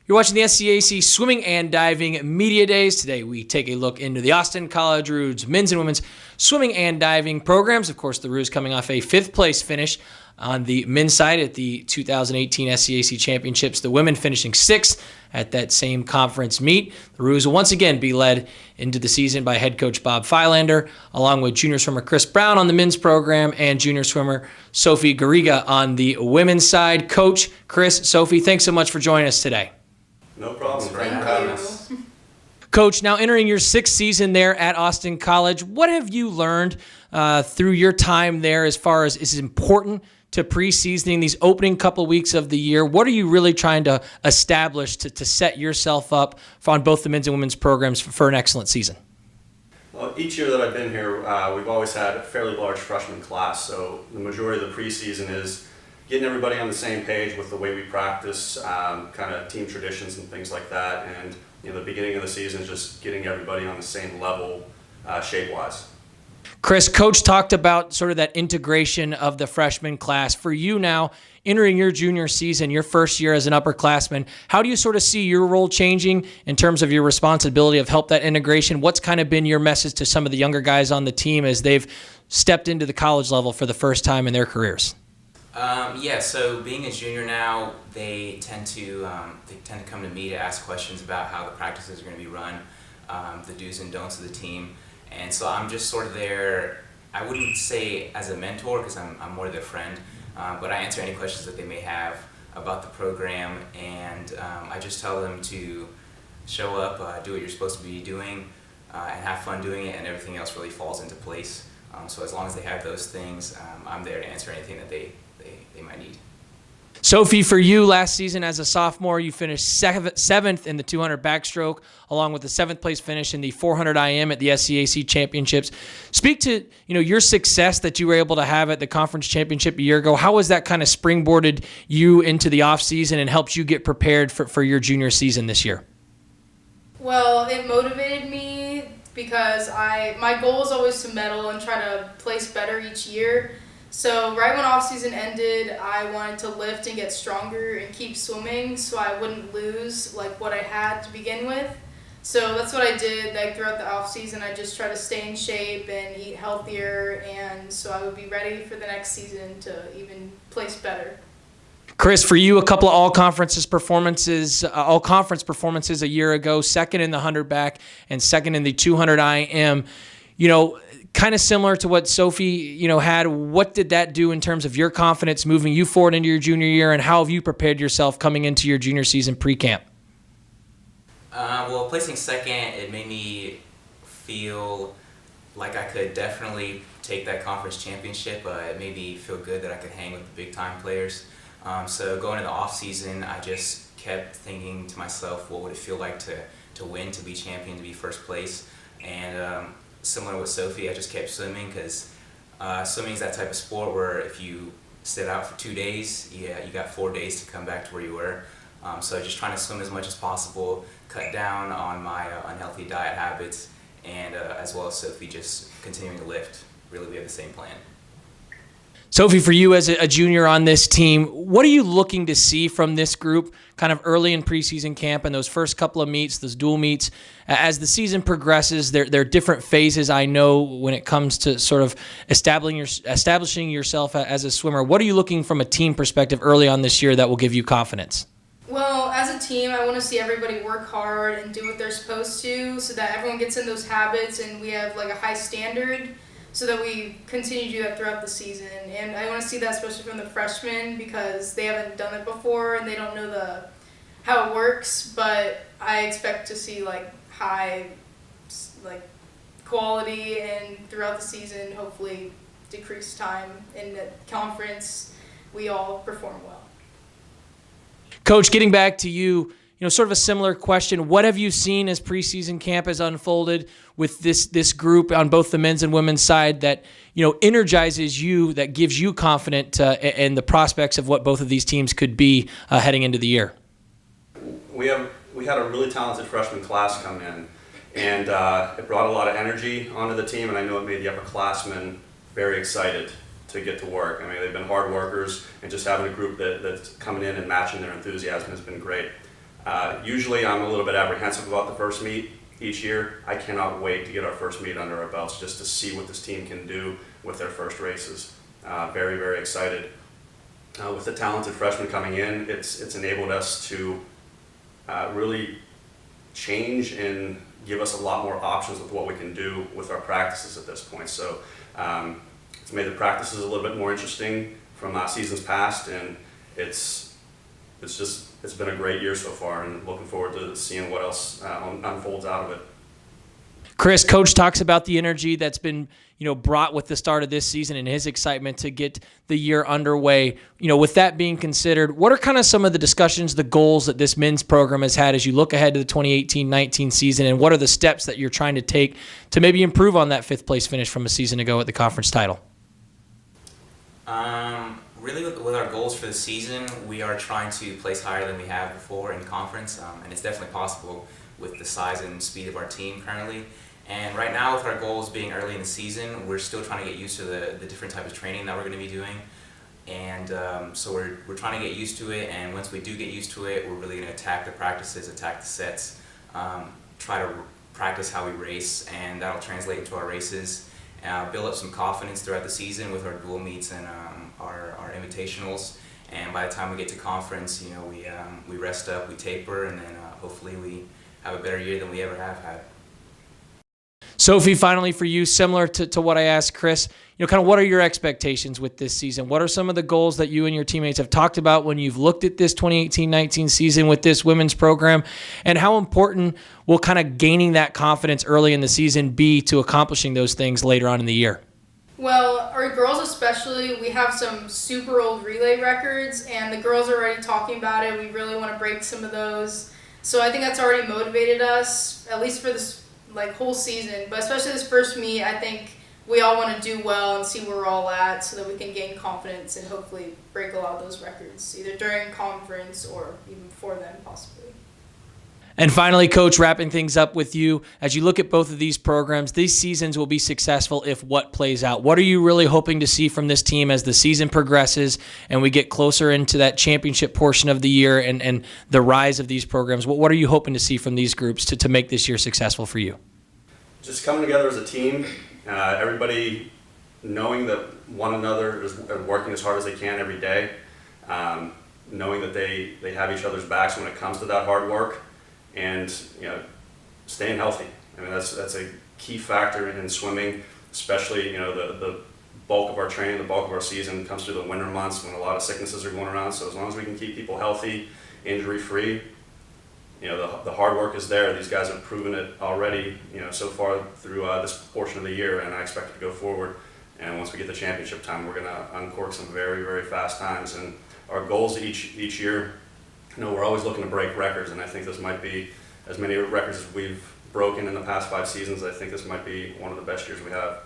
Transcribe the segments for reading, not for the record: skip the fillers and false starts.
You're watching the SCAC Swimming and Diving Media Days. Today we take a look into the Austin College Roos men's and women's swimming and diving programs. Of course, the Roos coming off a 5th place finish on the men's side at the 2018 SCAC Championships. The women finishing 6th at that same conference meet. The Roos will once again be led into the season by head coach Bob Filander, along with junior swimmer Chris Brown on the men's program and junior swimmer Sophie Garriga on the women's side. Coach, Chris, Sophie, thanks so much for joining us today. No problem. Thanks for having us. Coach, now entering your 6th season there at Austin College, what have you learned through your time there as far as is important to preseasoning these opening couple weeks of the year? What are you really trying to establish to set yourself up on both the men's and women's programs for an excellent season? Well, each year that I've been here, we've always had a fairly large freshman class, so the majority of the preseason is getting everybody on the same page with the way we practice, kind of team traditions and things like that, and the beginning of the season is just getting everybody on the same level shape-wise. Chris, Coach talked about sort of that integration of the freshman class. For you now, entering your junior season, your first year as an upperclassman, how do you sort of see your role changing in terms of your responsibility of help that integration? What's kind of been your message to some of the younger guys on the team as they've stepped into the college level for the first time in their careers? So being a junior now, they tend to come to me to ask questions about how the practices are going to be run, the do's and don'ts of the team. And so I'm just sort of there, I wouldn't say as a mentor because I'm more their friend, but I answer any questions that they may have about the program, and I just tell them to show up, do what you're supposed to be doing, and have fun doing it, and everything else really falls into place. So as long as they have those things, I'm there to answer anything that they might need. Sophie, for you last season as a sophomore, you finished 7th in the 200 backstroke, along with the 7th place finish in the 400 IM at the SCAC Championships. Speak to your success that you were able to have at the conference championship a year ago. How has that kind of springboarded you into the off season and helped you get prepared for your junior season this year? Well, it motivated me because my goal is always to medal and try to place better each year. So right when off-season ended, I wanted to lift and get stronger and keep swimming so I wouldn't lose what I had to begin with. So that's what I did. Throughout the off-season, I just tried to stay in shape and eat healthier, and so I would be ready for the next season to even place better. Chris, for you, a couple of all-conference performances a year ago, 2nd in the 100 back and 2nd in the 200 IM. Kind of similar to what Sophie, had. What did that do in terms of your confidence moving you forward into your junior year, and how have you prepared yourself coming into your junior season pre-camp? Well, placing 2nd, it made me feel like I could definitely take that conference championship. It made me feel good that I could hang with the big-time players. So going into the off-season, I just kept thinking to myself, what would it feel like to win, to be champion, to be first place? And similar with Sophie, I just kept swimming because swimming is that type of sport where if you sit out for 2 days, you got 4 days to come back to where you were. So just trying to swim as much as possible, cut down on my unhealthy diet habits, and as well as Sophie, just continuing to lift. Really, we have the same plan. Sophie, for you as a junior on this team, what are you looking to see from this group kind of early in preseason camp and those first couple of meets, those dual meets? As the season progresses, there are different phases, I know, when it comes to sort of establishing yourself as a swimmer. What are you looking from a team perspective early on this year that will give you confidence? Well, as a team, I want to see everybody work hard and do what they're supposed to so that everyone gets in those habits and we have a high standard, so that we continue to do that throughout the season. And I want to see that especially from the freshmen because they haven't done it before and they don't know how it works, but I expect to see high quality and throughout the season, hopefully decrease time in the conference. We all perform well. Coach, getting back to you, sort of a similar question. What have you seen as preseason camp has unfolded with this group on both the men's and women's side that, energizes you, that gives you confidence in the prospects of what both of these teams could be heading into the year? We had a really talented freshman class come in, and it brought a lot of energy onto the team, and I know it made the upperclassmen very excited to get to work. They've been hard workers, and just having a group that's coming in and matching their enthusiasm has been great. Usually I'm a little bit apprehensive about the first meet each year. I cannot wait to get our first meet under our belts just to see what this team can do with their first races. Very, very excited. With the talented freshmen coming in, it's enabled us to really change and give us a lot more options with what we can do with our practices at this point. So it's made the practices a little bit more interesting from seasons past, and it's been a great year so far, and looking forward to seeing what else unfolds out of it. Chris, Coach talks about the energy that's been, brought with the start of this season and his excitement to get the year underway. With that being considered, what are kind of some of the discussions, the goals that this men's program has had as you look ahead to the 2018-19 season, and what are the steps that you're trying to take to maybe improve on that fifth place finish from a season ago at the conference title? Really, with our goals for the season, we are trying to place higher than we have before in conference, and it's definitely possible with the size and speed of our team currently. And right now, with our goals being early in the season, we're still trying to get used to the different type of training that we're going to be doing. And so we're trying to get used to it, and once we do get used to it, we're really going to attack the practices, attack the sets, try to practice how we race, and that'll translate into our races. Build up some confidence throughout the season with our dual meets and our invitationals. And by the time we get to conference, we rest up, we taper, and then hopefully we have a better year than we ever have had. Sophie, finally for you, similar to what I asked Chris, kind of what are your expectations with this season? What are some of the goals that you and your teammates have talked about when you've looked at this 2018-19 season with this women's program? And how important will kind of gaining that confidence early in the season be to accomplishing those things later on in the year? Well, our girls especially, we have some super old relay records, and the girls are already talking about it. We really want to break some of those. So I think that's already motivated us, at least for this whole season, but especially this first meet. I think we all want to do well and see where we're all at so that we can gain confidence and hopefully break a lot of those records, either during conference or even before then, possibly. And finally, Coach, wrapping things up with you, as you look at both of these programs, these seasons will be successful if what plays out. What are you really hoping to see from this team as the season progresses and we get closer into that championship portion of the year and the rise of these programs? What are you hoping to see from these groups to make this year successful for you? Just coming together as a team, everybody knowing that one another is working as hard as they can every day, knowing that they have each other's backs when it comes to that hard work, and staying healthy. I mean, that's a key factor in swimming, especially the bulk of our training, the bulk of our season comes through the winter months when a lot of sicknesses are going around. So as long as we can keep people healthy, injury-free, the hard work is there. These guys have proven it already, so far through this portion of the year, and I expect it to go forward. And once we get the championship time, we're going to uncork some very, very fast times. And our goals each year, we're always looking to break records, and I think this might be, as many records as we've broken in the past 5 seasons, I think this might be one of the best years we have.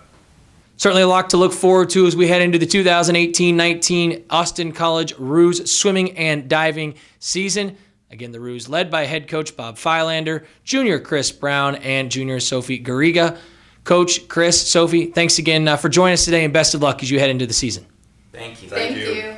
Certainly a lot to look forward to as we head into the 2018-19 Austin College Roos swimming and diving season. Again, the Roos led by head coach Bob Filander, junior Chris Brown, and junior Sophie Garriga. Coach, Chris, Sophie, thanks again for joining us today, and best of luck as you head into the season. Thank you. Thank you.